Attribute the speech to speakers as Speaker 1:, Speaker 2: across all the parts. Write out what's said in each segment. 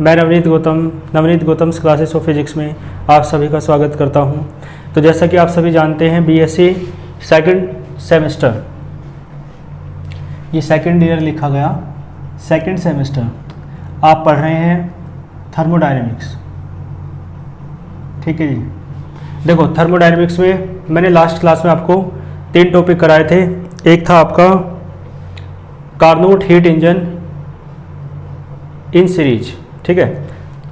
Speaker 1: मैं Navneet Gautam classes of physics में आप सभी का स्वागत करता हूं। तो जैसा कि आप सभी जानते हैं बीएससी सेकंड सेमेस्टर, ये सेकंड ईयर लिखा गया, सेकंड सेमेस्टर आप पढ़ रहे हैं थर्मोडायनेमिक्स। ठीक है जी। देखो थर्मोडायनेमिक्स में मैंने लास्ट क्लास में आपको 3 टॉपिक कराए थे। एक था आपका Carnot heat engine in series, ठीक है।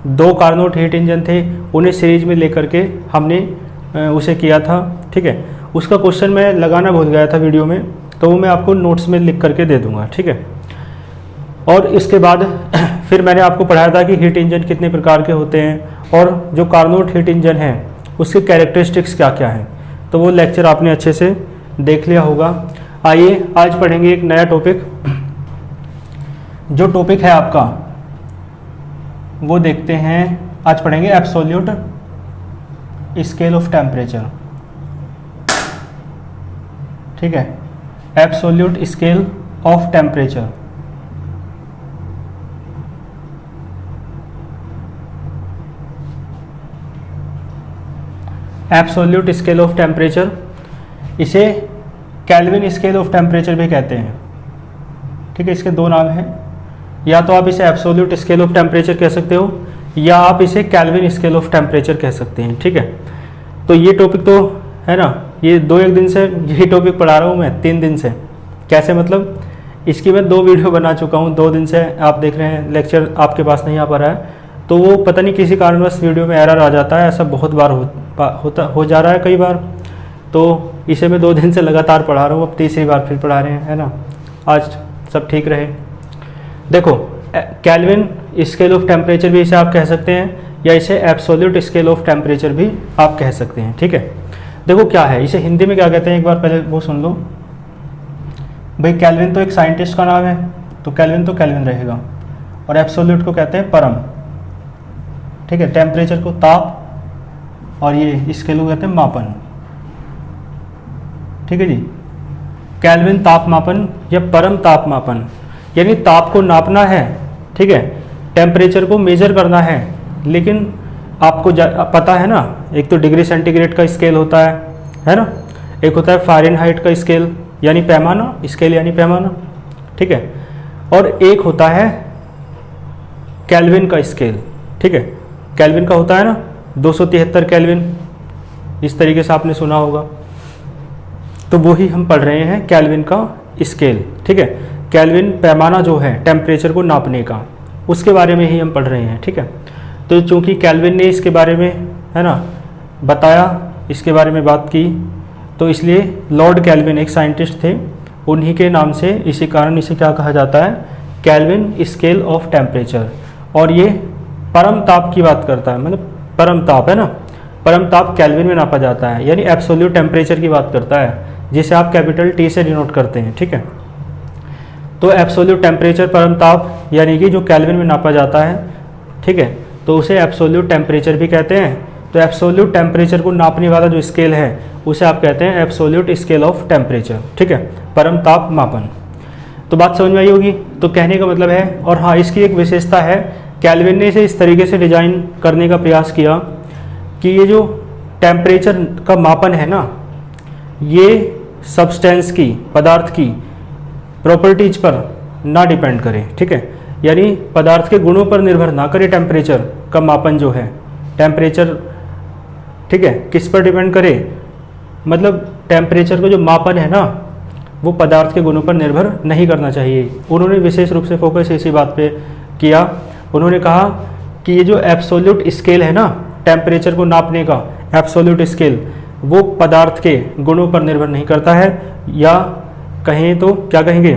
Speaker 1: 2 कार्नोट हीट इंजन थे, उन्हें सीरीज में लेकर के हमने उसे किया था, ठीक है। उसका क्वेश्चन मैं लगाना भूल गया था वीडियो में, तो वो मैं आपको नोट्स में लिख करके दे दूंगा, ठीक है। और इसके बाद फिर मैंने आपको पढ़ाया था कि हीट इंजन कितने प्रकार के होते हैं और जो कार्नोट हीट इंजन है उसकी कैरेक्टरिस्टिक्स क्या क्या हैं, तो वो लेक्चर आपने अच्छे से देख लिया होगा। आइए आज पढ़ेंगे एक नया टॉपिक। जो टॉपिक है आपका वो देखते हैं, आज पढ़ेंगे एब्सोल्यूट स्केल ऑफ टेम्परेचर, ठीक है। Absolute scale of temperature. Absolute scale of temperature, इसे केल्विन स्केल ऑफ टेम्परेचर भी कहते हैं, ठीक है। इसके 2 नाम हैं, या तो आप इसे एब्सोल्यूट स्केल ऑफ टेम्परेचर कह सकते हो या आप इसे केल्विन स्केल ऑफ टेम्परेचर कह सकते हैं, ठीक है। तो ये टॉपिक तो है ना, ये 2-1 दिन से यही टॉपिक पढ़ा रहा हूँ मैं, 3 दिन से। कैसे मतलब, इसकी मैं 2 वीडियो बना चुका हूँ, 2 दिन से आप देख रहे हैं लेक्चर आपके पास नहीं आ पा रहा है, तो वो पता नहीं किसी कारणवश वीडियो में एरर आ जाता है। ऐसा बहुत बार हो जा रहा है कई बार, तो इसे मैं 2 दिन से लगातार पढ़ा रहा हूँ, अब तीसरी बार फिर पढ़ा रहे हैं, है ना। आज सब ठीक रहे। देखो केल्विन स्केल ऑफ टेम्परेचर भी इसे आप कह सकते हैं या इसे एब्सोल्यूट स्केल ऑफ टेम्परेचर भी आप कह सकते हैं, ठीक है। देखो क्या है, इसे हिंदी में क्या कहते हैं, एक बार पहले वो सुन लो भाई। केल्विन तो एक साइंटिस्ट का नाम है, तो केल्विन तो केल्विन रहेगा, और एब्सोल्यूट को कहते हैं परम, ठीक है। टेम्परेचर को ताप और ये स्केल को कहते हैं मापन, ठीक है जी। केल्विन तापमापन या परम तापमापन, यानी ताप को नापना है, ठीक है, टेम्परेचर को मेजर करना है। लेकिन आपको पता है ना, एक तो डिग्री सेंटीग्रेड का स्केल होता है ना, एक होता है फ़ारेनहाइट का स्केल यानी पैमाना, स्केल यानी पैमाना, ठीक है, और एक होता है केल्विन का स्केल, ठीक है। केल्विन का होता है ना 273 केल्विन, इस तरीके से आपने सुना होगा, तो वही हम पढ़ रहे हैं केल्विन का स्केल, ठीक है। केल्विन पैमाना जो है टेम्परेचर को नापने का, उसके बारे में ही हम पढ़ रहे हैं, ठीक है। तो चूंकि केल्विन ने इसके बारे में, है ना, बताया, इसके बारे में बात की, तो इसलिए लॉर्ड केल्विन एक साइंटिस्ट थे, उन्हीं के नाम से, इसी कारण इसे क्या कहा जाता है, केल्विन स्केल ऑफ टेम्परेचर। और ये परम ताप की बात करता है, मतलब परम ताप है ना, परम ताप केल्विन में नापा जाता है, यानी एब्सोल्यूट टेम्परेचर की बात करता है, जिसे आप कैपिटल T से डिनोट करते हैं, ठीक है। तो एब्सोल्यूट टेम्परेचर परम ताप यानी कि जो केल्विन में नापा जाता है, ठीक है, तो उसे एब्सोल्यूट टेम्परेचर भी कहते हैं। तो एब्सोल्यूट टेम्परेचर को नापने वाला जो स्केल है उसे आप कहते हैं एब्सोल्यूट स्केल ऑफ टेम्परेचर, ठीक है, परम ताप मापन। तो बात समझ में आई होगी। तो कहने का मतलब है, और हाँ इसकी एक विशेषता है, केल्विन ने इसे इस तरीके से डिजाइन करने का प्रयास किया कि ये जो टेम्परेचर का मापन है ना, ये सब्सटेंस की, पदार्थ की प्रॉपर्टीज पर ना डिपेंड करे, ठीक है, यानी पदार्थ के गुणों पर निर्भर ना करे। टेम्परेचर का मापन जो है, टेम्परेचर, ठीक है, किस पर डिपेंड करे, मतलब टेम्परेचर का जो मापन है ना, वो पदार्थ के गुणों पर निर्भर नहीं करना चाहिए। उन्होंने विशेष रूप से फोकस इसी बात पे किया। उन्होंने कहा कि ये जो एब्सोल्यूट स्केल है ना, टेम्परेचर को नापने का एब्सोल्यूट स्केल, वो पदार्थ के गुणों पर निर्भर नहीं करता है, या कहें तो क्या कहेंगे,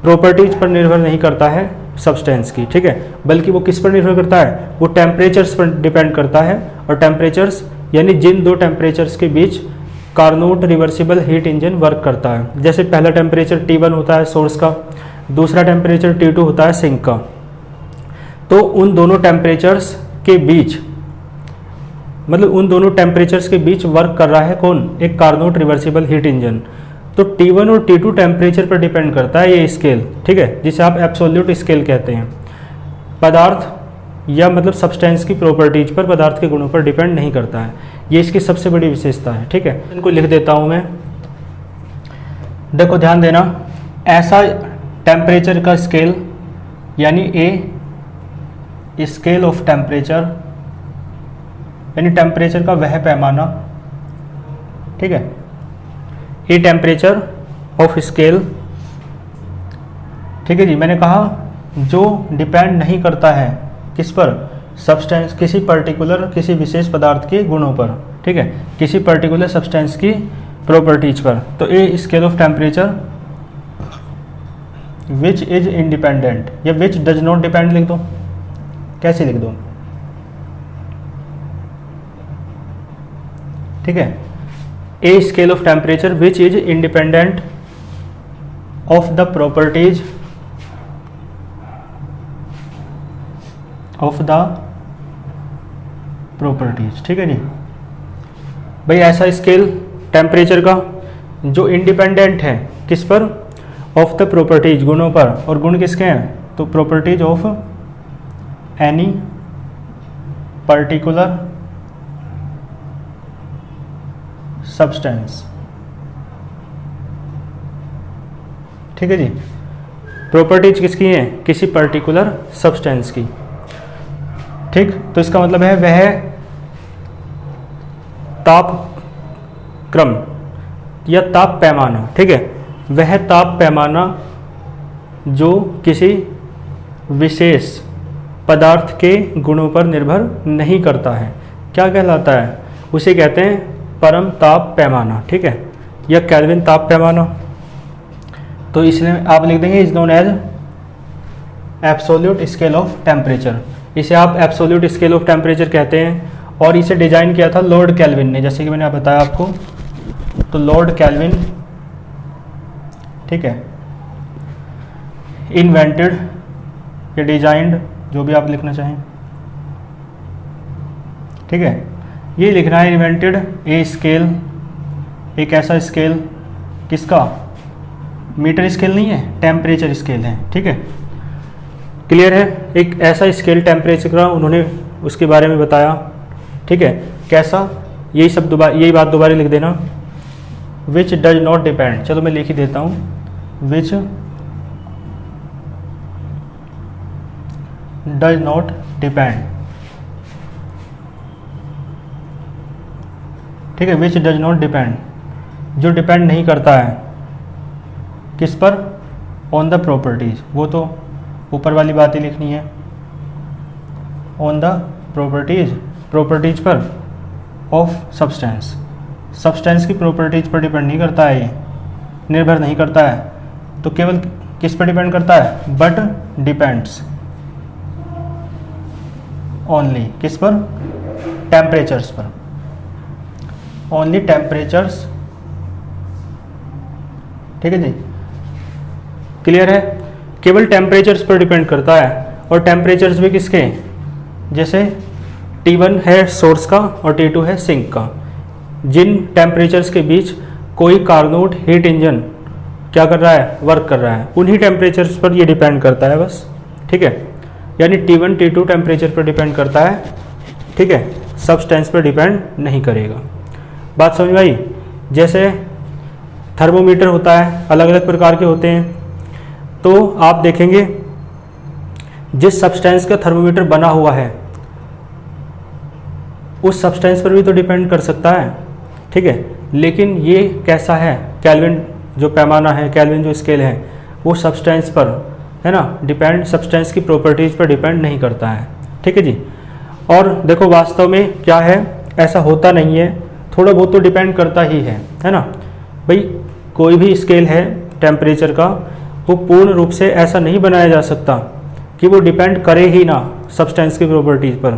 Speaker 1: प्रॉपर्टीज पर निर्भर नहीं करता है सब्सटेंस की, ठीक है, बल्कि वो किस पर निर्भर करता है, वो टेम्परेचर्स पर डिपेंड करता है। और टेम्परेचर्स यानी जिन 2 टेम्परेचर्स के बीच Carnot reversible heat engine work करता है। जैसे पहला टेम्परेचर T1 होता है सोर्स का, दूसरा टेम्परेचर T2 होता है सिंक का। तो उन दोनों टेम्परेचर्स के बीच, मतलब उन दोनों टेम्परेचर्स के बीच वर्क कर रहा है कौन, एक कार्नोट रिवर्सिबल हीट इंजन। तो T1 और T2 टेम्परेचर पर डिपेंड करता है ये स्केल, ठीक है, जिसे आप एब्सोल्यूट स्केल कहते हैं। पदार्थ या मतलब सब्सटेंस की प्रॉपर्टीज पर, पदार्थ के गुणों पर डिपेंड नहीं करता है। ये इसकी सबसे बड़ी विशेषता है। ठीक है, इनको लिख देता हूँ मैं। देखो ध्यान देना, ऐसा टेम्परेचर का स्केल यानी ए स्केल ऑफ टेम्परेचर, यानी टेम्परेचर का वह पैमाना, ठीक है, ए टेम्परेचर ऑफ स्केल, ठीक है जी। मैंने कहा जो डिपेंड नहीं करता है किस पर, सब्सटेंस, किसी पर्टिकुलर, किसी विशेष पदार्थ के गुणों पर, ठीक है, किसी पर्टिकुलर सब्सटेंस की प्रॉपर्टीज पर। तो a scale of temperature which is independent, या विच डज नॉट डिपेंड लिख दो। कैसे लिख दो, ठीक है, a scale of temperature which is independent of the properties of the properties, ठीक है जी। भाई ऐसा स्केल टेम्परेचर का जो इंडिपेंडेंट है किस पर, ऑफ द प्रॉपर्टीज, गुणों पर। और गुण किसके हैं, तो properties of any particular substance, ठीक है जी। प्रॉपर्टीज किसकी हैं, किसी पर्टिकुलर सब्सटेंस की, ठीक। तो इसका मतलब है वह ताप क्रम या ताप पैमाना, ठीक है, वह ताप पैमाना जो किसी विशेष पदार्थ के गुणों पर निर्भर नहीं करता है, क्या कहलाता है, उसे कहते हैं परम ताप पैमाना, ठीक है, या केल्विन ताप पैमाना। तो इसलिए आप लिख देंगे is known as absolute scale of temperature. इसे आप एब्सोल्यूट स्केल ऑफ टेम्परेचर कहते हैं। और इसे डिजाइन किया था लॉर्ड केल्विन ने, जैसे कि मैंने बताया आपको। तो लॉर्ड केल्विन, ठीक है, इन्वेंटेड या डिजाइंड, जो भी आप लिखना चाहें, ठीक है, ये लिखना है इन्वेंटेड ए स्केल, एक ऐसा स्केल, किसका, मीटर स्केल नहीं है, टेम्परेचर स्केल है, ठीक है, क्लियर है। एक ऐसा स्केल टेम्परेचर का उन्होंने उसके बारे में बताया, ठीक है, कैसा, यही सब दोबारा, यही बात दोबारा लिख देना, विच डज नॉट डिपेंड, चलो मैं लिख ही देता हूँ, विच डज नॉट डिपेंड, ठीक है, विच डज नॉट डिपेंड, जो डिपेंड नहीं करता है किस पर, ऑन द प्रॉपर्टीज, वो तो ऊपर वाली बात ही लिखनी है, ऑन द प्रॉपर्टीज, प्रॉपर्टीज पर ऑफ सब्सटेंस, सब्सटेंस की प्रॉपर्टीज पर डिपेंड नहीं करता है, ये निर्भर नहीं करता है, तो केवल किस पर डिपेंड करता है, बट डिपेंड्स ओनली, किस पर, टेम्परेचर्स पर, ओनली टेम्परेचर्स, ठीक है जी, क्लियर है, केवल टेम्परेचर्स पर डिपेंड करता है। और टेम्परेचर्स भी किसके, जैसे T1 है सोर्स का और T2 है सिंक का, जिन टेम्परेचर्स के बीच कोई कार्नोट हीट इंजन क्या कर रहा है, वर्क कर रहा है, उन्हीं टेम्परेचर्स पर ये डिपेंड करता है बस, ठीक है, यानी T1 T2 टेम्परेचर पर डिपेंड करता है, ठीक है, सब्सटेंस पर डिपेंड नहीं करेगा। बात समझ में आई। जैसे थर्मोमीटर होता है, अलग अलग प्रकार के होते हैं, तो आप देखेंगे जिस सब्सटेंस का थर्मोमीटर बना हुआ है उस सब्सटेंस पर भी तो डिपेंड कर सकता है, ठीक है, लेकिन ये कैसा है, केल्विन जो पैमाना है, केल्विन जो स्केल है, वो सब्सटेंस पर है ना डिपेंड, सब्सटेंस की प्रॉपर्टीज पर डिपेंड नहीं करता है, ठीक है जी। और देखो वास्तव में क्या है, ऐसा होता नहीं है, थोड़ा बहुत तो डिपेंड करता ही है ना भाई। कोई भी स्केल है टेम्परेचर का, वो पूर्ण रूप से ऐसा नहीं बनाया जा सकता कि वो डिपेंड करे ही ना सब्सटेंस की प्रॉपर्टीज पर,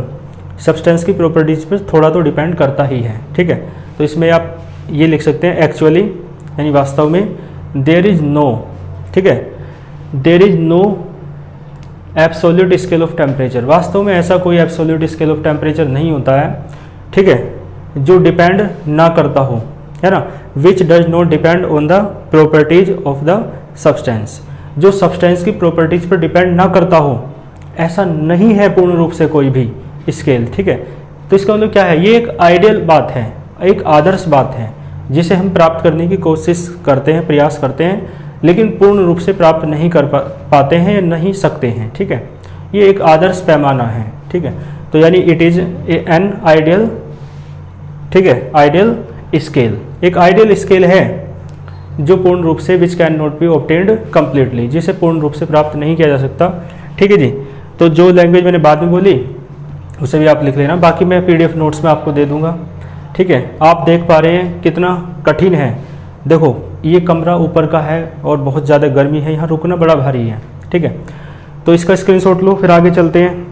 Speaker 1: सब्सटेंस की प्रॉपर्टीज पर थोड़ा तो डिपेंड करता ही है, ठीक है। तो इसमें आप ये लिख सकते हैं एक्चुअली, यानी वास्तव में, देयर इज नो, ठीक है, there is no absolute scale of temperature, वास्तव में ऐसा कोई एब्सोल्यूट स्केल ऑफ टेम्परेचर नहीं होता है, ठीक है, जो डिपेंड ना करता हो, है ना, which does not depend on the properties of the substance, जो सब्सटेंस की प्रॉपर्टीज पर डिपेंड ना करता हो, ऐसा नहीं है पूर्ण रूप से कोई भी स्केल, ठीक है। तो इसका मतलब क्या है, ये एक आइडियल बात है, एक आदर्श बात है जिसे हम प्राप्त करने की कोशिश करते हैं, प्रयास करते हैं, लेकिन पूर्ण रूप से प्राप्त नहीं कर पाते हैं या नहीं सकते हैं, ठीक है। ये एक आदर्श पैमाना है, ठीक है। तो यानी इट इज एन आइडियल, ठीक है, आइडियल स्केल, एक आइडियल स्केल है जो पूर्ण रूप से which can not be obtained completely, जिसे पूर्ण रूप से प्राप्त नहीं किया जा सकता, ठीक है जी। तो जो लैंग्वेज मैंने बाद में बोली उसे भी आप लिख लेना, बाकी मैं PDF नोट्स में आपको दे दूंगा, ठीक है। आप देख पा रहे हैं कितना कठिन है, देखो ये कमरा ऊपर का है और बहुत ज़्यादा गर्मी है, यहाँ रुकना बड़ा भारी है, ठीक है। तो इसका स्क्रीनशॉट लो, फिर आगे चलते हैं।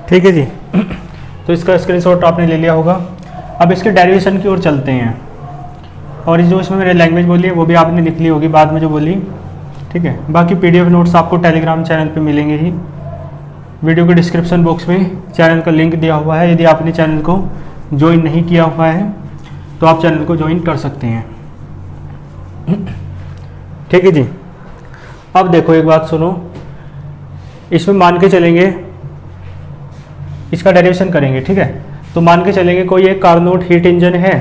Speaker 1: ठीक है जी, तो इसका स्क्रीनशॉट आपने ले लिया होगा। अब इसके डेरिवेशन की ओर चलते हैं, और जो इसमें मैंने लैंग्वेज बोली है वो भी आपने लिख ली होगी बाद में जो बोली, ठीक है। बाकी PDF नोट्स आपको टेलीग्राम चैनल पे मिलेंगे ही, वीडियो के डिस्क्रिप्शन बॉक्स में चैनल का लिंक दिया हुआ है। यदि आपने चैनल को ज्वाइन नहीं किया हुआ है तो आप चैनल को ज्वाइन कर सकते हैं, ठीक है जी। अब देखो एक बात सुनो, इसमें मान के चलेंगे, इसका डेरिवेशन करेंगे, ठीक है। तो मान के चलेंगे कोई एक कार्नोट हीट इंजन है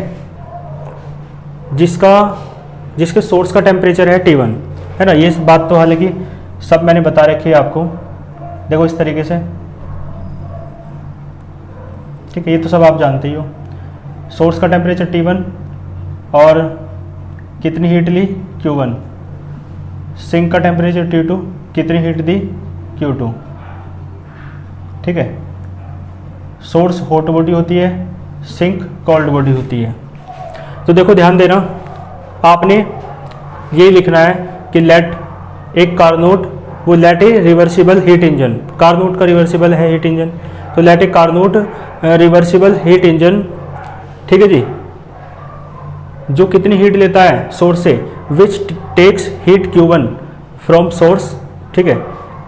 Speaker 1: जिसके सोर्स का टेम्परेचर है T1, है ना। ये बात तो हालांकि सब मैंने बता रखी है आपको, देखो इस तरीके से, ठीक है। ये तो सब आप जानते ही हो, सोर्स का टेम्परेचर T1 और कितनी हीट ली Q1, सिंक का टेम्परेचर T2, कितनी हीट दी Q2, ठीक है। सोर्स हॉट बॉडी होती है, सिंक कोल्ड बॉडी होती है। तो देखो ध्यान देना, आपने ये लिखना है कि लेट एक कार्नोट, वो let a reversible heat engine, Carnot का रिवर्सिबल है हीट इंजन, तो let a Carnot reversible heat engine, ठीक है जी, जो कितनी हीट लेता है सोर्स से, which takes heat Q1 from source, ठीक है,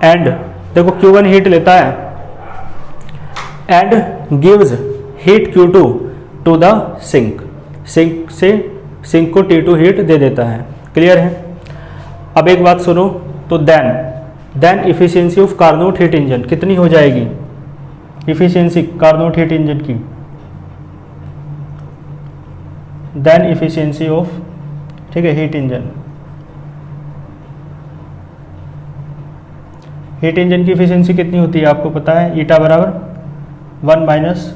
Speaker 1: एंड देखो Q1 हीट लेता है and gives heat Q2 to the sink, sink से सिंक को T2 हीट दे देता है, क्लियर है। अब एक बात सुनो, तो then efficiency of Carnot heat engine कितनी हो जाएगी, इफिशियंसी कार्नोट हीट इंजन की, देन इफिशियंसी ऑफ, ठीक है, हीट इंजन, हीट इंजन की इफिशियंसी कितनी होती है आपको पता है, ईटा बराबर 1 माइनस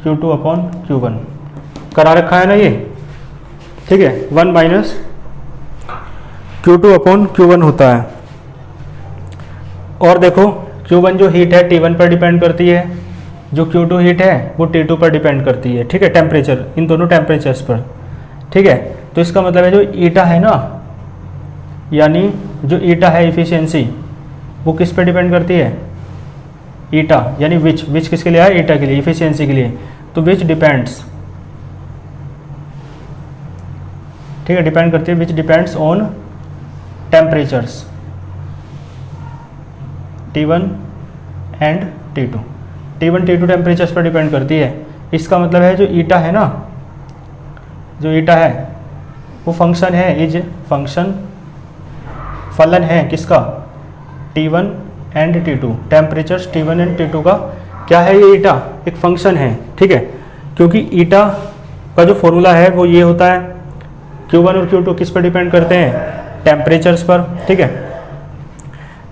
Speaker 1: Q2 अपॉन Q1 करा रखा है ना ये, ठीक है। 1 माइनस Q2 अपॉन Q1 होता है। और देखो Q1 जो हीट है T1 पर डिपेंड करती है, जो Q2 हीट है वो T2 पर डिपेंड करती है, ठीक है, टेम्परेचर, इन दोनों टेम्परेचर्स पर, ठीक है। तो इसका मतलब है जो ईटा है ना, यानी जो ईटा है इफिशियंसी, वो किस पर डिपेंड करती है, ईटा, यानी विच किसके लिए है, ईटा के लिए, इफिशियंसी के लिए, तो विच डिपेंड्स, ठीक है, डिपेंड करती है, which depends on temperatures T1 and T2, T1 T2 temperatures पर डिपेंड करती है। इसका मतलब है जो ईटा है ना, जो ईटा है वो फंक्शन है, इज फंक्शन, फलन है किसका, T1 and T2, temperatures T1 and T2 का क्या है, ये ईटा एक फंक्शन है, ठीक है। क्योंकि ईटा का जो फॉर्मूला है वो ये होता है, Q1 और Q2 किस पर डिपेंड करते हैं, टेम्परेचर्स पर, ठीक है।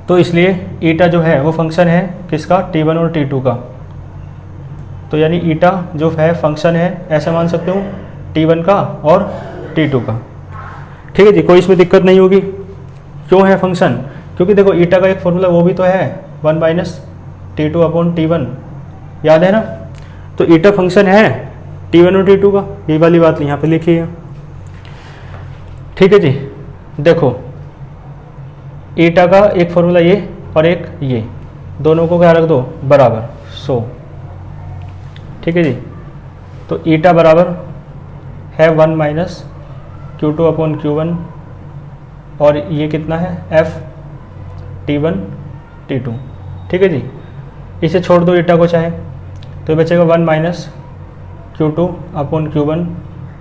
Speaker 1: तो इसलिए ईटा जो है वो फंक्शन है किसका, T1 और T2 का। तो यानी ईटा जो है फंक्शन है, ऐसे मान सकते हो, T1 का और T2 का, ठीक है जी। कोई इसमें दिक्कत नहीं होगी, क्यों है फंक्शन, क्योंकि देखो ईटा का एक फॉर्मूला वो भी तो है, 1 माइनस T2 अपॉन T1, याद है ना। तो ईटा फंक्शन है T1 और T2 का, ये वाली बात यहाँ पे लिखी है, ठीक है जी। देखो ईटा का एक फॉर्मूला ये और एक ये, दोनों को क्या रख दो बराबर 100, ठीक है जी। तो ईटा बराबर है 1 माइनस Q2 अपॉन Q1, और ये कितना है F T1 T2, ठीक है जी। इसे छोड़ दो ईटा को चाहे, तो बचेगा 1 माइनस Q2 अपॉन Q1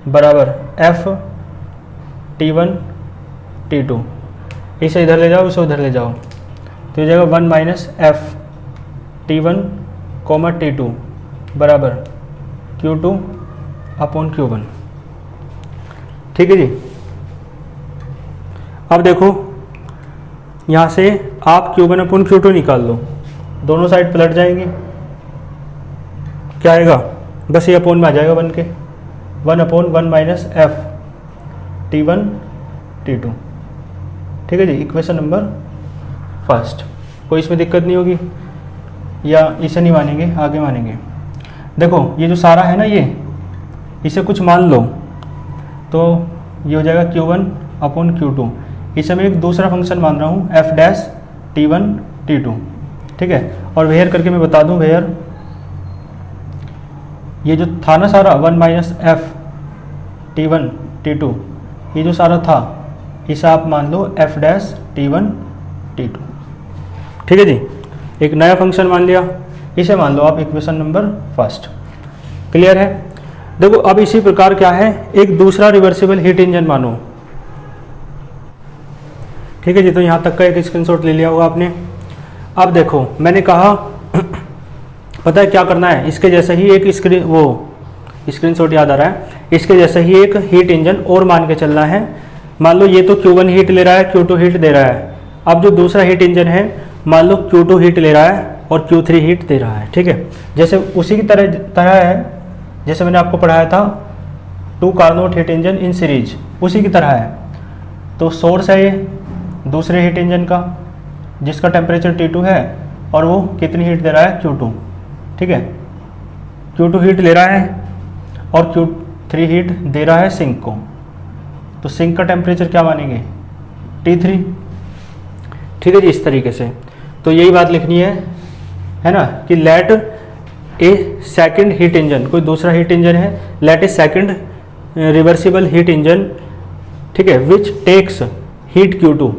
Speaker 1: बराबर F T1 T2, इसे इधर ले जाओ, इसे उधर ले जाओ, तो ये जाएगा 1 minus F T1 coma T2 बराबर Q2 अपॉन Q1। ठीक है जी। अब देखो यहाँ से आप Q1 अपॉन Q2 निकाल लो, दोनों साइड पलट जाएंगे, क्या आएगा, बस ये अपॉन में आ जाएगा बन के 1 upon 1 minus F T1 T2। ठीक है जी, इक्वेशन नंबर फर्स्ट। कोई इसमें दिक्कत नहीं होगी, या इसे नहीं मानेंगे, आगे मानेंगे। देखो ये जो सारा है ना, ये इसे कुछ मान लो, तो ये हो जाएगा Q1 अपॉन Q2। इसे मैं एक दूसरा फंक्शन मान रहा हूँ एफ डैश T1 T2। ठीक है, और वेयर करके मैं बता दूँ, वेयर ये जो था ना सारा 1 माइनस एफ T1 T2, ये जो सारा था इसे आप मान लो एफ डैश T1 T2। ठीक है जी, एक नया फंक्शन मान लिया, इसे मान लो आप इक्वेशन नंबर फर्स्ट। क्लियर है। देखो अब इसी प्रकार क्या है, एक दूसरा रिवर्सिबल हीट इंजन मानो। ठीक है जी, तो यहाँ तक का एक स्क्रीनशॉट ले लिया होगा आपने। अब देखो मैंने कहा पता है क्या करना है, इसके जैसे ही एक स्क्रीनशॉट याद आ रहा है, इसके जैसे ही एक हीट इंजन और मान के चलना है। मान लो ये तो Q1 हीट ले रहा है, Q2 हीट दे रहा है। अब जो दूसरा हीट इंजन है मान लो Q2 हीट ले रहा है और Q3 हीट दे रहा है। ठीक है, जैसे उसी की तरह है जैसे मैंने आपको पढ़ाया था 2 Carnot heat engine in series, उसी की तरह है। तो सोर्स है ये दूसरे हीट इंजन का, जिसका टेम्परेचर T2 है, और वो कितनी हीट दे रहा है, Q2। ठीक है, Q2 हीट ले रहा है और Q3 हीट दे रहा है सिंक को, तो सिंक का टेम्परेचर क्या मानेंगे, T3। ठीक है जी, इस तरीके से। तो यही बात लिखनी है ना, कि let a second heat engine, कोई दूसरा हीट इंजन है, let a second reversible heat engine, ठीक है, which takes heat Q2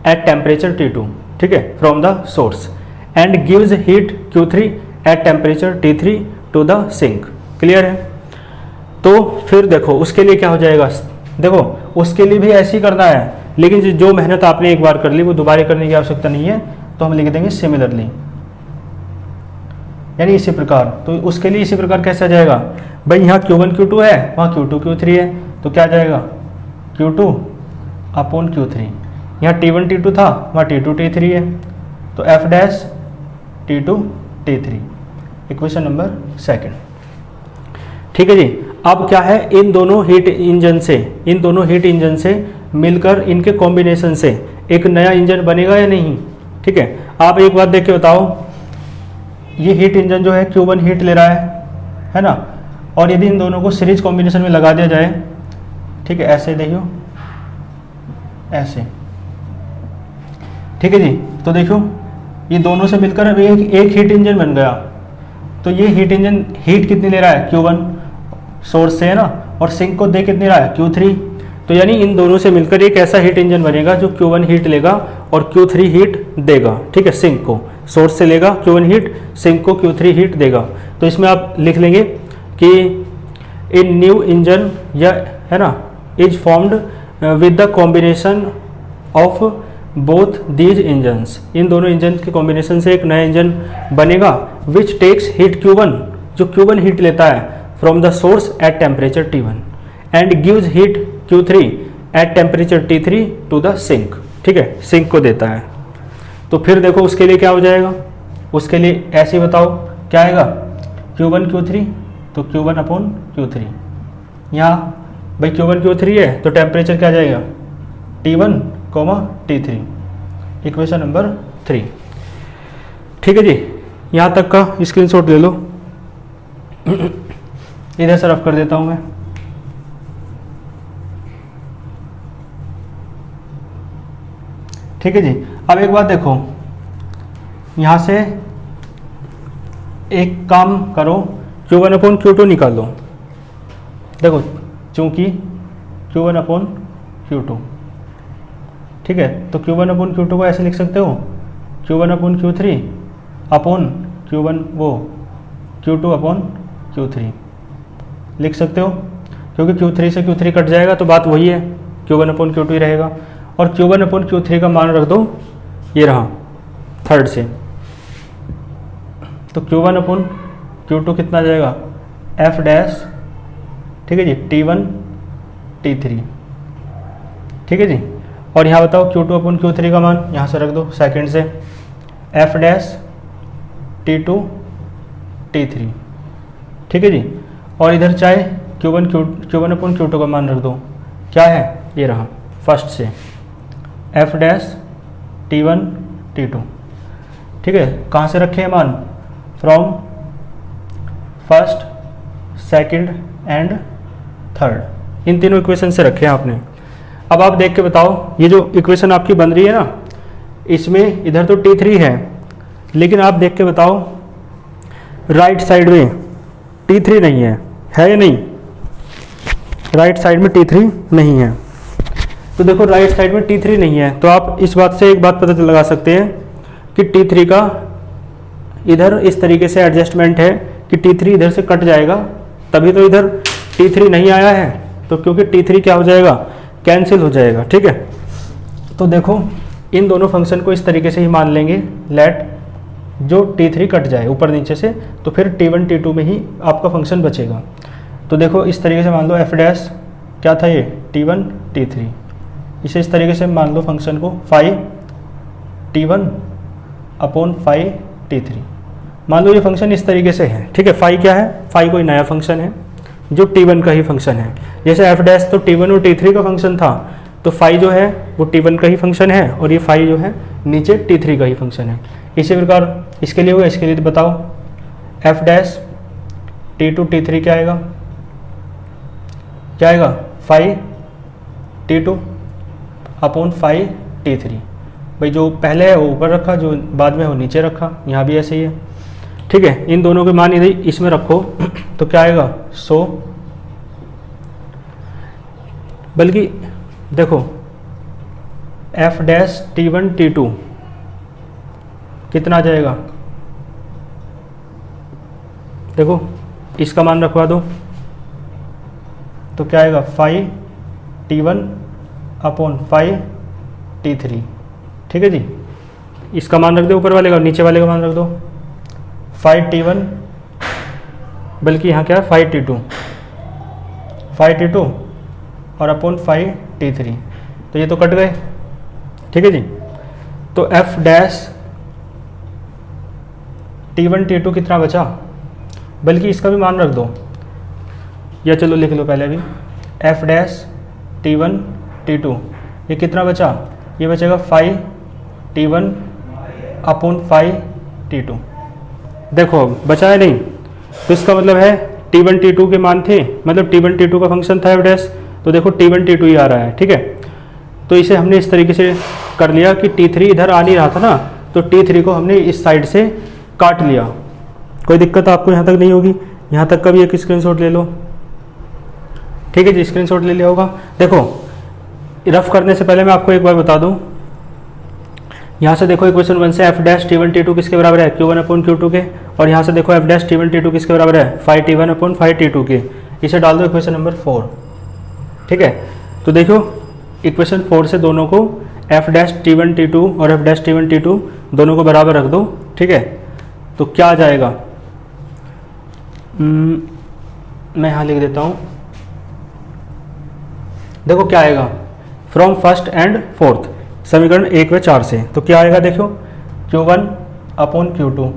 Speaker 1: at temperature T2, ठीक है, from the source, and gives heat Q3 at temperature T3 to the sink. Clear है। तो फिर देखो उसके लिए क्या हो जाएगा, देखो उसके लिए भी ऐसे ही करना है, लेकिन जो मेहनत आपने एक बार कर ली वो दोबारा करने की आवश्यकता नहीं है, तो हम लिख देंगे सिमिलरली, यानी इसी प्रकार। तो उसके लिए इसी प्रकार कैसे आ जाएगा भाई, यहाँ Q1 Q2 है, वहाँ Q2 Q3 है, तो क्या आ जाएगा Q2 अपॉन Q3। यहाँ T1 T2 था, वहाँ T2 T3 है, तो F dash T2 T3, equation number second. ठीक है जी। अब क्या है, इन दोनों हीट इंजन से मिलकर इनके कॉम्बिनेशन से एक नया इंजन बनेगा या नहीं। ठीक है, आप एक बात देख के बताओ, ये हीट इंजन जो है Q1 हीट ले रहा है ना, और यदि इन दोनों को सीरीज कॉम्बिनेशन में लगा दिया जाए, ठीक है, ऐसे देखियो, ऐसे, ठीक है जी, तो देखो ये दोनों से मिलकर अब एक हीट इंजन बन गया। तो ये हीट इंजन हीट कितनी ले रहा है, Q1 सोर्स से है ना, और सिंक को दे कितनी रहा है, Q3। तो यानी इन दोनों से मिलकर एक ऐसा हीट इंजन बनेगा जो Q1 हीट लेगा और Q3 हीट देगा। ठीक है, सिंक को सोर्स से लेगा Q1 हीट, सिंक को Q3 हीट देगा। तो इसमें आप लिख लेंगे कि इन न्यू इंजन, या है ना, is formed with the combination of both these engines. इन दोनों इंजन के कॉम्बिनेशन से एक नया इंजन बनेगा, विच टेक्स हीट Q1, जो Q1 हीट लेता है from the source at temperature T1, and gives heat Q3 at temperature T3 to the sink. ठीक है, सिंक को देता है। तो फिर देखो उसके लिए क्या हो जाएगा, उसके लिए ऐसे ही बताओ क्या आएगा, Q1 Q3, तो Q1 अपॉन Q3। यहाँ भाई Q1 Q3 है, तो टेम्परेचर क्या आ जाएगा, T1 T3, इक्वेशन नंबर 3। ठीक है जी, यहाँ तक का स्क्रीनशॉट ले लो, इधर से रफ कर देता हूँ मैं। ठीक है जी। अब एक बात देखो, यहाँ से एक काम करो, Q1 अपॉन Q2 निकाल लो। देखो चूंकि Q1 अपॉन Q2, ठीक है, तो Q1 अपॉन Q2 को ऐसे लिख सकते हो, Q1 upon Q3 upon Q2 upon Q3 लिख सकते हो, क्योंकि Q3 से Q3 कट जाएगा तो बात वही है, Q1/Q2 ही रहेगा। और Q1/Q3 का मान रख दो, ये रहा थर्ड से, तो Q1/Q2 कितना आ जाएगा, F डैश, ठीक है जी, T1 T3, ठीक है जी। और यहाँ बताओ Q2/Q3 का मान यहाँ से रख दो सेकंड से, F डैश T2 T3, ठीक है जी। और इधर चाहे Q1/Q2 का मान रख दो, क्या है, ये रहा फर्स्ट से F डैश T1 T2, ठीक है। कहाँ से रखे हैं मान, from first, second and third, इन तीनों इक्वेशन से रखे हैं आपने। अब आप देख के बताओ, ये जो इक्वेशन आपकी बन रही है ना, इसमें इधर तो T3 है, लेकिन आप देख के बताओ राइट साइड में T3 नहीं है या नहीं, राइट साइड में T3 नहीं है। तो देखो राइट साइड में T3 नहीं है, तो आप इस बात से एक बात पता लगा सकते हैं कि T3 का इधर इस तरीके से एडजस्टमेंट है कि T3 इधर से कट जाएगा, तभी तो इधर T3 नहीं आया है। तो क्योंकि T3 क्या हो जाएगा, कैंसिल हो जाएगा, ठीक है। तो देखो इन दोनों फंक्शन को इस तरीके से ही मान लेंगे, लेट जो T3 कट जाए ऊपर नीचे से, तो फिर T1 T2 में ही आपका फंक्शन बचेगा। तो देखो इस तरीके से मान लो F डैश क्या था, ये T1 T3, इसे इस तरीके से मान लो फंक्शन को 5 T1/5 T3, मान लो ये फंक्शन इस तरीके से है, ठीक है। फाई क्या है, फाई कोई नया फंक्शन है जो T1 का ही फंक्शन है। जैसे F डैश तो T1 और T3 का फंक्शन था, तो फाई जो है वो T1 का ही फंक्शन है, और ये फाई जो है नीचे T3 का ही फंक्शन है। इसी प्रकार इसके लिए होगा, इसके लिए तो बताओ F डैश T2 T3 क्या आएगा, क्या आएगा, 5 T2/5 T3। भाई जो पहले है वो ऊपर रखा, जो बाद में वो नीचे रखा, यहाँ भी ऐसे ही है, ठीक है। इन दोनों के मान इधर इसमें रखो तो क्या आएगा, 100, बल्कि देखो F डैश T1 T2 कितना आ जाएगा, देखो इसका मान रखवा दो, तो क्या आएगा 5 T1/5 T3, ठीक है जी। इसका मान रख दो ऊपर वाले का, नीचे वाले का मान रख दो 5 T1, बल्कि यहाँ क्या है 5 T2 और अपॉन 5 T3, तो ये तो कट गए, ठीक है जी। तो F डैश T1 T2 कितना बचा, बल्कि इसका भी मान रख दो, या चलो लिख लो पहले भी, F डैश T1 T2 ये कितना बचा, ये बचेगा 5 T1/5 T2। देखो अब बचा है नहीं, तो इसका मतलब है T1 T2 के मान थे, मतलब T1 T2 का फंक्शन था F डैश, तो देखो T1 T2 ही आ रहा है, ठीक है। तो इसे हमने इस तरीके से कर लिया कि T3 इधर आ नहीं रहा था ना, तो T3 को हमने इस साइड से काट लिया। कोई दिक्कत आपको यहाँ तक नहीं होगी, यहाँ तक का भी एक स्क्रीनशॉट ले लो, ठीक है जी, स्क्रीनशॉट ले लिया होगा। देखो रफ करने से पहले मैं आपको एक बार बता दूं, यहाँ से देखो इक्वेशन 1 से F डैश T1 T2 किसके बराबर है, Q1/Q2 के, और यहाँ से देखो F डैश T1 T2 किसके बराबर है, 5 T1/5 T2 के। इसे डाल दो इक्वेशन नंबर 4, ठीक है। तो देखो इक्वेशन 4 से दोनों को F डैश T1 T2 और F डैश T1 T2 दोनों को बराबर रख दो, ठीक है। तो क्या आ जाएगा, मैं यहाँ लिख देता हूँ, देखो क्या आएगा, फ्रॉम फर्स्ट एंड फोर्थ, समीकरण 1 व 4 से। तो क्या आएगा, देखो Q1/Q2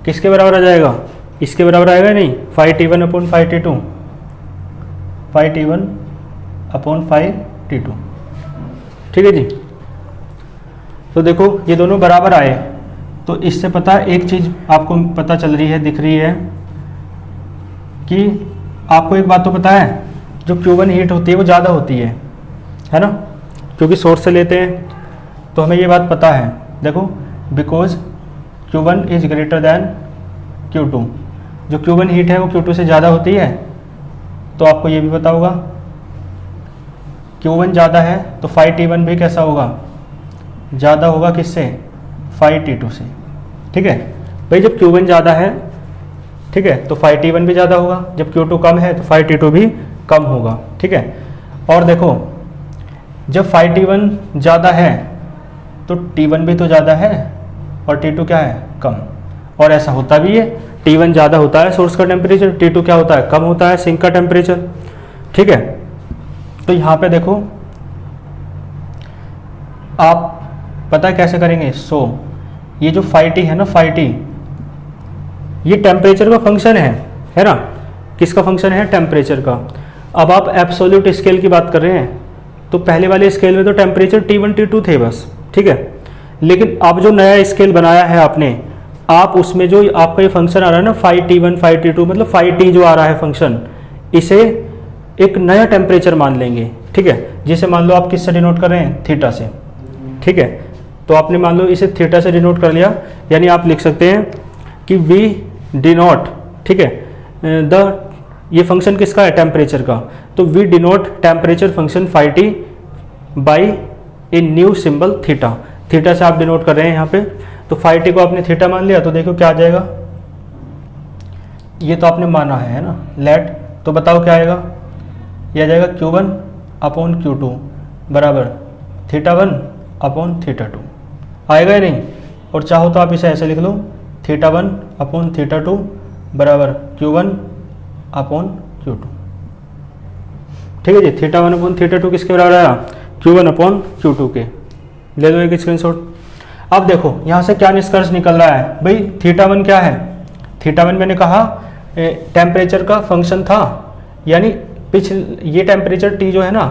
Speaker 1: किसके बराबर आ जाएगा, इसके बराबर आएगा नहीं, 5 T1/5 T2, 5 T1/5 T2, ठीक है जी। तो देखो ये दोनों बराबर आए, तो इससे पता एक चीज़ आपको पता चल रही है, दिख रही है कि आपको एक बात तो पता है, जो Q1 हीट होती है वो ज़्यादा होती है ना, क्योंकि सोर्स से लेते हैं, तो हमें ये बात पता है। देखो because Q1 is greater than Q2, जो Q1 हीट है वो Q2 से ज़्यादा होती है। तो आपको ये भी पता होगा Q1 ज़्यादा है तो 5 T1 भी कैसा होगा, ज़्यादा होगा किससे, 5 T2 से, ठीक है भाई। जब Q1 ज़्यादा है, ठीक है, तो 5 T1 भी ज़्यादा होगा, जब Q2 कम है तो 5 T2 भी कम होगा, ठीक है। और देखो जब फाई T1 ज़्यादा है तो T1 भी तो ज़्यादा है और T2 क्या है, कम। और ऐसा होता भी है, T1 ज़्यादा होता है सोर्स का टेम्परेचर, T2 क्या होता है, कम होता है सिंक का टेम्परेचर। ठीक है, तो यहाँ पे देखो आप पता है कैसे करेंगे। ये जो फाई T है ना, फाई T ये टेम्परेचर का फंक्शन है ना, किसका फंक्शन है, टेम्परेचर का। अब आप एब्सोल्यूट स्केल की बात कर रहे हैं, तो पहले वाले स्केल में तो टेम्परेचर T1 T2 थे बस, ठीक है। लेकिन अब जो नया स्केल बनाया है आपने, आप उसमें जो आपका ये फंक्शन आ रहा है ना, फाई T1 फाई T2, मतलब फाई T जो आ रहा है फंक्शन, इसे एक नया टेम्परेचर मान लेंगे, ठीक है। जिसे मान लो आप किससे डिनोट कर रहे हैं, थीटा से, ठीक है। तो आपने मान लो इसे थीटा से डिनोट कर लिया, यानी आप लिख सकते हैं कि वी डिनोट, ठीक है, ये फंक्शन किसका है, टेम्परेचर का। तो we denote temperature function phi T by a new symbol theta. Theta से आप डिनोट कर रहे हैं यहाँ पे, तो फाई T को आपने थीटा मान लिया, तो देखो क्या आ जाएगा, ये तो आपने माना है ना, लेट, तो बताओ क्या आएगा, ये आ जाएगा Q1 अपॉन Q2 बराबर θ1 अपॉन θ2, आएगा या नहीं। और चाहो तो आप इसे ऐसे लिख लो, θ1 अपॉन θ2 बराबर Q1 अपॉन Q2, ठीक है जी। θ1 अपॉन θ2 किसके बराबर आया, Q1 अपॉन Q2 के। ले लो एक स्क्रीनशॉट। अब देखो यहाँ से क्या निष्कर्ष निकल रहा है भाई, θ1 क्या है, θ1 मैंने कहा टेम्परेचर का फंक्शन था, यानी ये टेम्परेचर T जो है ना,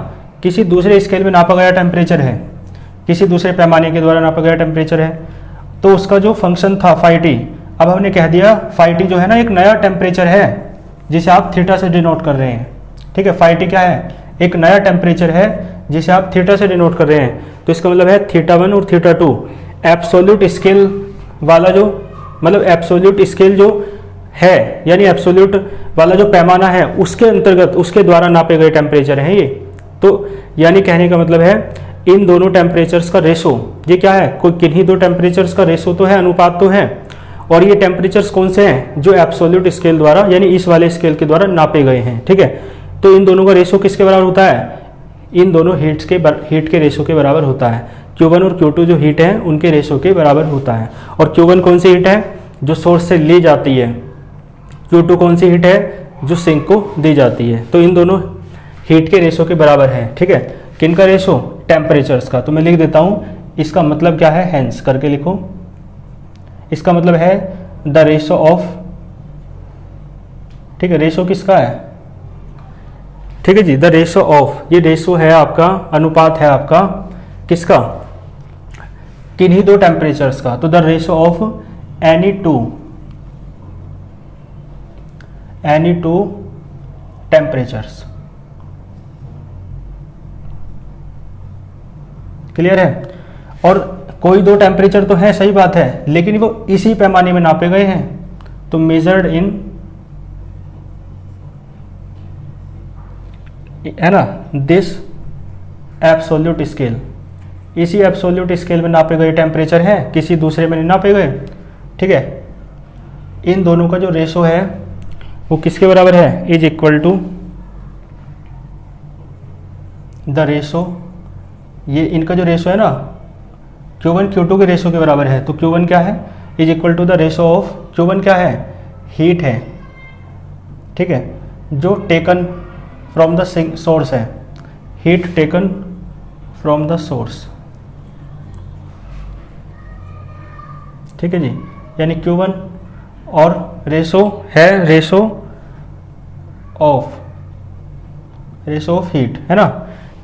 Speaker 1: किसी दूसरे स्केल में नापा गया टेम्परेचर है, किसी दूसरे पैमाने के द्वारा नापा गया टेम्परेचर है, तो उसका जो फंक्शन था फाई T, अब हमने कह दिया फाई T जो है ना एक नया टेम्परेचर है जिसे आप थीटा से डिनोट कर रहे हैं, ठीक है। फाई T क्या है, एक नया टेम्परेचर है जिसे आप थीटा से डिनोट कर रहे हैं। तो इसका मतलब है θ1 और θ2 एब्सोल्यूट स्केल वाला जो, मतलब एब्सोल्यूट स्केल जो है, यानी एब्सोल्यूट वाला जो पैमाना है उसके अंतर्गत, उसके द्वारा नापे गए टेम्परेचर हैं ये। तो यानी कहने का मतलब है इन दोनों टेम्परेचर्स का रेशो, ये क्या है, कोई किन्हीं दो टेम्परेचर्स का रेशो तो है, अनुपात तो है। और ये टेम्परेचर्स कौन से हैं, जो एब्सोल्यूट स्केल द्वारा, यानी इस वाले स्केल के द्वारा नापे गए हैं, ठीक है। तो इन दोनों का रेशो किसके बराबर होता है, इन दोनों हीट के रेशो के बराबर होता है। Q1 और Q2 जो हीट है उनके रेशो के बराबर होता है। और Q1 कौन सी हीट है, जो सोर्स से ली जाती है, Q2 कौन सी हीट है, जो सिंक को दी जाती है। तो इन दोनों हीट के रेशो के बराबर है, ठीक है। किनका रेशो, टेम्परेचर्स का। तो मैं लिख देता हूँ, इसका मतलब क्या है, हेंस करके लिखो। इसका मतलब है द रेशो ऑफ, ठीक है, रेशो किसका है, ठीक है जी, द रेशो ऑफ, ये रेशो है आपका, अनुपात है आपका किसका, किन्हीं दो टेम्परेचर्स का। तो the ratio of any two temperatures, clear है। और कोई दो टेम्परेचर तो है, सही बात है, लेकिन वो इसी पैमाने में नापे गए हैं, तो मेजर्ड इन, है ना, दिस एब्सोल्यूट स्केल, इसी एब्सोल्यूट स्केल में नापे गए टेम्परेचर हैं, किसी दूसरे में नहीं नापे गए, ठीक है। इन दोनों का जो रेशो है वो किसके बराबर है, is equal to the ratio, ये इनका जो रेशो है ना Q1 Q2 के रेशो के बराबर है। तो Q1 क्या है, is equal to the ratio of, Q1 क्या है, हीट है, ठीक है, जो टेकन फ्रॉम द सोर्स है, heat taken from the source, ठीक है जी। यानी Q1 और रेशो है रेशो ऑफ हीट, है ना,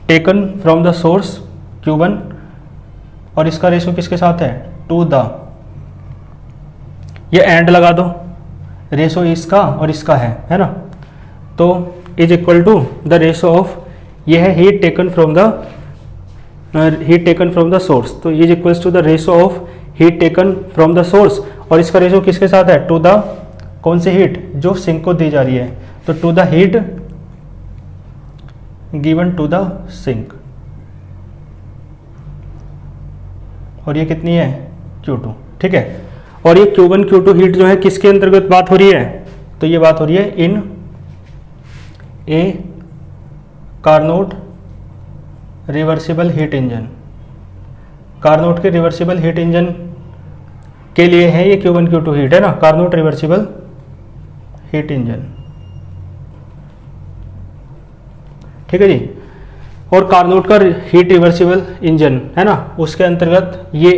Speaker 1: taken from the source Q1, और इसका रेशो किसके साथ है, टू द, ये एंड लगा दो, रेशो इसका और इसका है ना। तो is equal to the ratio of, ये है heat taken from the source, तो is equals to the ratio of heat taken from the source, और इसका रेशो किसके साथ है, टू द, कौन सी हीट, जो सिंक को दी जा रही है, तो to the heat given to the sink, और ये कितनी है, Q2, ठीक है। और ये Q1 Q2 हीट जो है किसके अंतर्गत बात हो रही है, तो ये बात हो रही है in a Carnot reversible heat engine, Carnot के रिवर्सिबल हीट इंजन के लिए है ये Q1 Q2 हीट है ना, कार्नोट रिवर्सिबल हीट इंजन, ठीक है जी। और कार्नोट का हीट रिवर्सिबल इंजन है ना, उसके अंतर्गत ये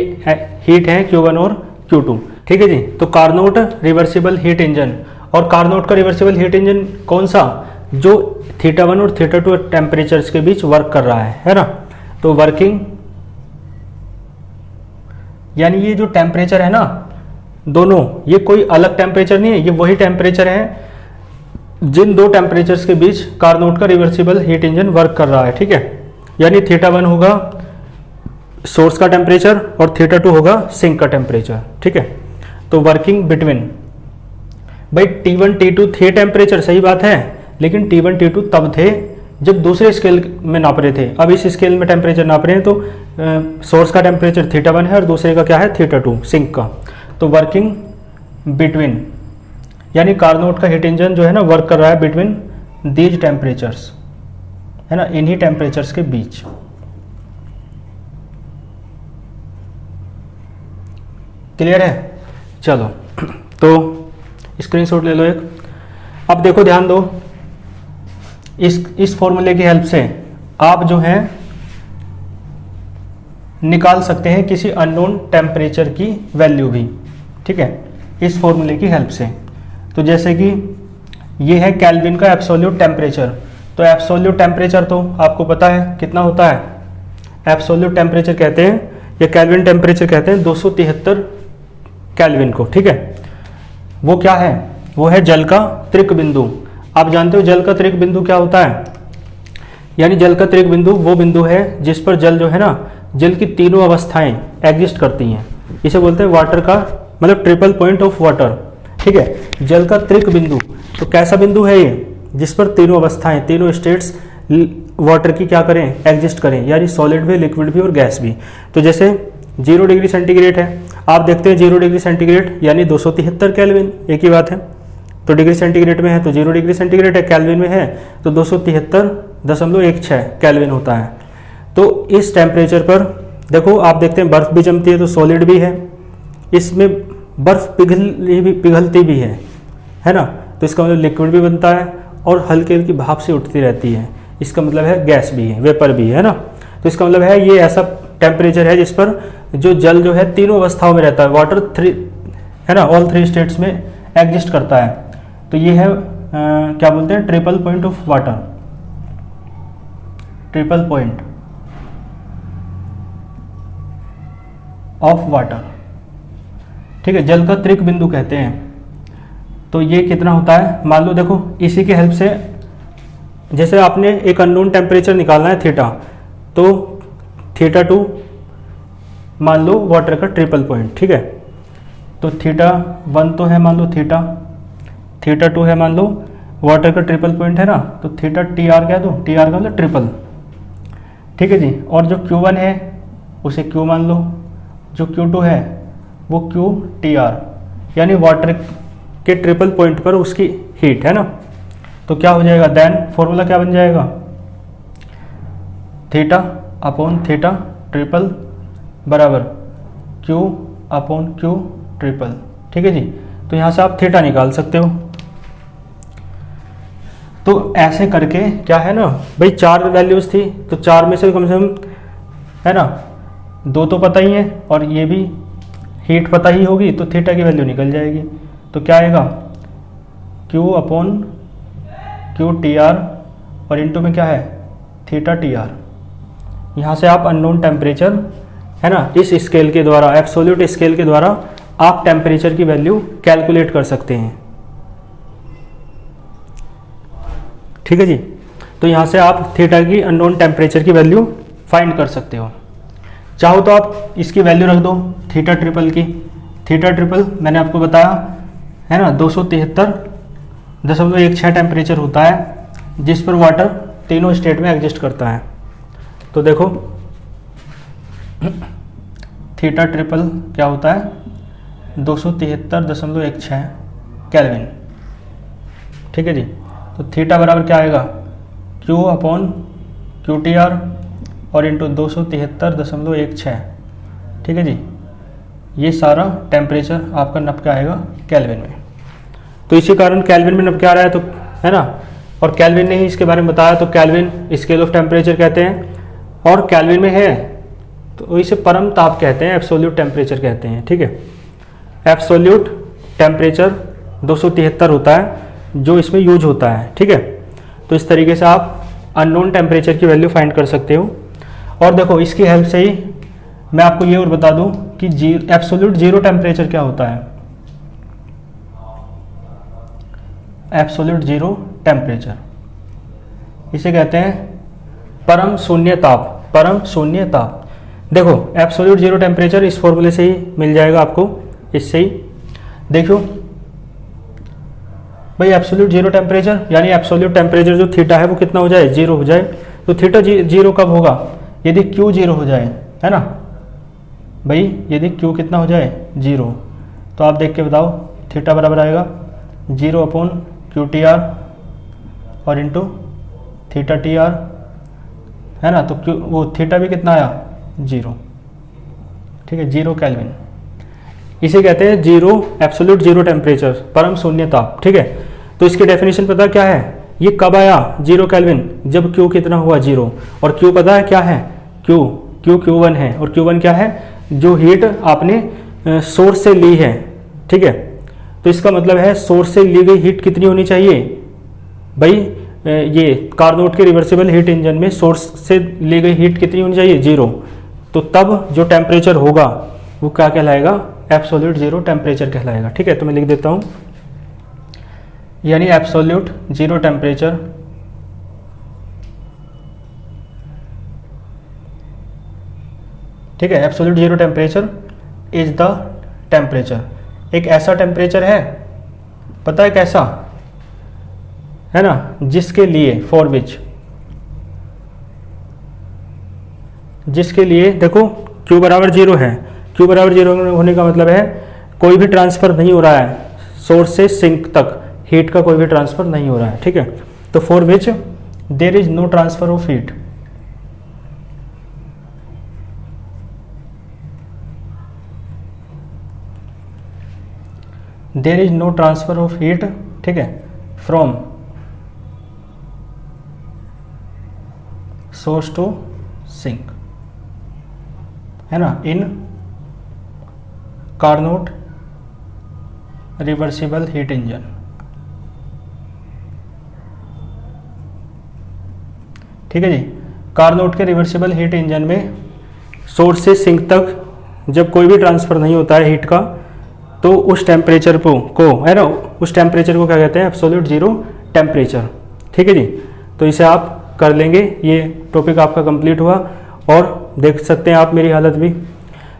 Speaker 1: हीट है Q1 और Q2, ठीक है जी। तो कार्नोट रिवर्सिबल हीट इंजन, और कार्नोट का रिवर्सिबल हीट इंजन कौन सा, जो θ1 और θ2 टेम्परेचर्स के बीच वर्क कर रहा है ना। तो वर्किंग यानी ये जो टेम्परेचर है ना, दोनों ये कोई अलग टेम्परेचर नहीं है, ये वही टेम्परेचर है जिन दो टेम्परेचर्स के बीच कार्नोट का रिवर्सिबल हीट इंजन वर्क कर रहा है, ठीक है। यानी θ1 होगा सोर्स का टेम्परेचर और θ2 होगा सिंक का टेम्परेचर, ठीक है। तो वर्किंग बिटवीन, भाई T1 T2 थे टेम्परेचर, सही बात है, लेकिन T1 T2 तब थे जब दूसरे स्केल में नाप रहे थे। अब इस स्केल में टेम्परेचर नाप रहे हैं तो सोर्स का टेम्परेचर θ1 है और दूसरे का क्या है θ2 सिंक का। तो वर्किंग बिटवीन यानी कार्नोट का हीट इंजन जो है ना वर्क कर रहा है बिटवीन दीज टेम्परेचर्स, है ना, इन्हीं टेम्परेचर्स के बीच। क्लियर है, चलो तो स्क्रीनशॉट ले लो एक। अब देखो ध्यान दो, इस फॉर्मूले की हेल्प से आप जो है निकाल सकते हैं किसी अननोन टेम्परेचर की वैल्यू भी, ठीक है, इस फॉर्मूले की हेल्प से। तो जैसे कि ये है केल्विन का एब्सोल्यूट टेम्परेचर, तो एब्सोल्यूट टेम्परेचर तो आपको पता है कितना होता है, एब्सोल्यूट टेम्परेचर कहते हैं या केल्विन टेम्परेचर कहते हैं 273 केल्विन को, ठीक है। वो क्या है, वो है जल का त्रिक बिंदु। आप जानते हो जल का त्रिक बिंदु क्या होता है, यानी जल का त्रिक बिंदु वो बिंदु है जिस पर जल जो है ना, जल की तीनों अवस्थाएं एग्जिस्ट करती हैं। इसे बोलते हैं वाटर का मतलब ट्रिपल पॉइंट ऑफ वाटर, ठीक है। जल का त्रिक बिंदु, तो कैसा बिंदु है ये, जिस पर तीनों अवस्थाएं, तीनों स्टेट्स वाटर की क्या करें, एग्जिस्ट करें, यानी सॉलिड भी, लिक्विड भी और गैस भी। तो जैसे 0 डिग्री सेंटीग्रेड है, आप देखते हैं 0 डिग्री सेंटीग्रेड यानी 273 केल्विन, एक ही बात है। तो डिग्री सेंटीग्रेड में है तो 0 डिग्री सेंटीग्रेड है, केल्विन में है तो 273.16 केल्विन होता है। तो इस टेम्परेचर पर देखो आप देखते हैं बर्फ भी जमती है तो सॉलिड भी है, इसमें बर्फ पिघलती भी है ना, तो इसका मतलब लिक्विड भी बनता है और हल्की हल्की भाप से उठती रहती है, इसका मतलब है गैस भी है, वेपर भी है ना। तो इसका मतलब है ये ऐसा टेम्परेचर है जिस पर जो जल जो है तीनों अवस्थाओं में रहता है, वाटर 3 है ना, ऑल 3 स्टेट्स में एग्जिस्ट करता है। तो ये है क्या बोलते हैं, triple point of water, triple point of water, ठीक है, जल का त्रिक बिंदु कहते हैं। तो ये कितना होता है, मान लो देखो इसी के हेल्प से, जैसे आपने एक अननोन टेम्परेचर निकालना है थीटा, तो θ2 मान लो वाटर का ट्रिपल पॉइंट, ठीक है। तो θ1 तो है मान लो θ2 है मान लो वाटर का ट्रिपल पॉइंट है ना, तो θTR कह दो, TR का मतलब ट्रिपल, ठीक है जी। और जो Q1 है उसे Q मान लो, जो Q2 है वो QTR, यानी वाटर के ट्रिपल पॉइंट पर उसकी हीट है ना। तो क्या हो जाएगा, देन फॉर्मूला क्या बन जाएगा, θ/θ ट्रिपल बराबर Q/Q ट्रिपल, ठीक है जी। तो यहाँ से आप थीटा निकाल सकते हो। तो ऐसे करके क्या है ना भाई, 4 वैल्यूज थी तो 4 में से कम है ना 2 तो पता ही है और ये भी हीट पता ही होगी, तो थीटा की वैल्यू निकल जाएगी। तो क्या आएगा, Q/QTR और इनटू में क्या है θTR। यहाँ से आप अननोन टेम्परेचर है ना, इस स्केल के द्वारा, एब्सोल्यूट स्केल के द्वारा आप टेम्परेचर की वैल्यू कैलकुलेट कर सकते हैं, ठीक है जी। तो यहाँ से आप थीटा की अननोन टेम्परेचर की वैल्यू फाइंड कर सकते हो। चाहो तो आप इसकी वैल्यू रख दो थीटा ट्रिपल की। थीटा ट्रिपल मैंने आपको बताया है ना 273.16 टेम्परेचर होता है जिस पर वाटर तीनों स्टेट में एग्जिस्ट करता है। तो देखो थीटा ट्रिपल क्या होता है 273.16 केल्विन, ठीक है जी। तो थीटा बराबर क्या आएगा, Q/QTR और इंटू 273.16। ठीक है जी, ये सारा टेम्परेचर आपका नप के आएगा केल्विन में। तो इसी कारण केल्विन में नप के आ रहा है, तो है ना, और केल्विन ने ही इसके बारे में बताया, तो केल्विन स्केल ऑफ टेम्परेचर कहते हैं, और केल्विन में है तो इसे परम ताप कहते हैं, एब्सोल्यूट टेम्परेचर कहते हैं। ठीक है, एब्सोल्यूट टेम्परेचर 273 होता है जो इसमें यूज होता है। ठीक है, तो इस तरीके से आप अननोन टेम्परेचर की वैल्यू फाइंड कर सकते हो। और देखो इसकी हेल्प से ही मैं आपको ये और बता दूं कि एब्सोल्यूट जीरो टेम्परेचर क्या होता है। एब्सोल्यूट जीरो टेम्परेचर इसे कहते हैं परम शून्य ताप। परम शून्य ताप, देखो एब्सोल्यूट जीरो टेम्परेचर इस फॉर्मूले से ही मिल जाएगा आपको, इससे ही देखो भाई एब्सोल्यूट जीरो टेम्परेचर यानी एब्सोल्यूट टेम्परेचर जो थीटा है वो कितना हो जाए, जीरो हो जाए। तो थीटा जीरो कब होगा, यदि क्यू जीरो हो जाए, है ना भाई, यदि क्यू कितना हो जाए, जीरो। तो आप देख के बताओ थीटा बराबर आएगा 0/QTR और इंटू थीटा TR, है ना, तो क्यू वो थीटा भी कितना आया, जीरो। ठीक है, जीरो केल्विन, इसे कहते हैं जीरो एब्सोल्यूट जीरो टेम्परेचर, परम शून्य ताप। ठीक है, तो इसकी डेफिनेशन पता क्या है, ये कब आया जीरो केल्विन, जब क्यू कितना हुआ, जीरो। और क्यू पता है क्या है, Q1 है, और Q1 क्या है, जो हीट आपने सोर्स से ली है। ठीक है, तो इसका मतलब है सोर्स से ली गई हीट कितनी होनी चाहिए भाई, ये कार्नोट के रिवर्सिबल हीट इंजन में सोर्स से ली गई हीट कितनी होनी चाहिए, जीरो। तो तब जो टेम्परेचर होगा वो क्या कहलाएगा, एब्सोल्यूट जीरो टेम्परेचर कहलाएगा। ठीक है, तो मैं लिख देता हूँ, यानी एब्सोल्यूट जीरो टेम्परेचर ठीक है, absolute zero temperature is the temperature, एक ऐसा टेम्परेचर है, पता है कैसा है ना, जिसके लिए फॉर विच, जिसके लिए देखो Q बराबर जीरो है, Q बराबर जीरो होने का मतलब है कोई भी ट्रांसफर नहीं हो रहा है सोर्स से सिंक तक, हीट का कोई भी ट्रांसफर नहीं हो रहा है। ठीक है, तो for which there is no transfer of heat, there is no transfer of heat, ठीक है, फ्रॉम सोर्स टू सिंक, है ना, in Carnot reversible heat engine. ठीक है जी, कार्नोट के रिवर्सिबल हीट इंजन में सोर्स से सिंक तक जब कोई भी ट्रांसफर नहीं होता है हीट का, तो उस टेम्परेचर को है ना, उस टेम्परेचर को क्या कहते हैं, एब्सोल्यूट जीरो टेम्परेचर। ठीक है जी, तो इसे आप कर लेंगे, ये टॉपिक आपका कंप्लीट हुआ। और देख सकते हैं आप मेरी हालत भी,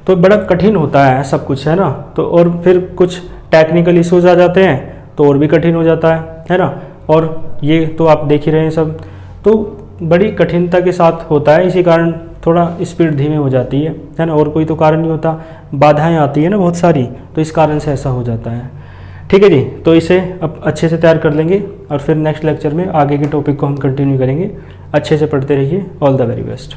Speaker 1: तो बड़ा कठिन होता है सब कुछ, है ना, तो और फिर कुछ टेक्निकल इश्यूज आ जाते हैं तो और भी कठिन हो जाता है ना, और ये तो आप देख ही रहे हैं सब, तो बड़ी कठिनता के साथ होता है, इसी कारण थोड़ा स्पीड धीमी हो जाती है ना, और कोई तो कारण नहीं होता, बाधाएं आती है ना बहुत सारी, तो इस कारण से ऐसा हो जाता है। ठीक है जी, तो इसे अब अच्छे से तैयार कर लेंगे और फिर नेक्स्ट लेक्चर में आगे के टॉपिक को हम कंटिन्यू करेंगे। अच्छे से पढ़ते रहिए, ऑल द वेरी बेस्ट।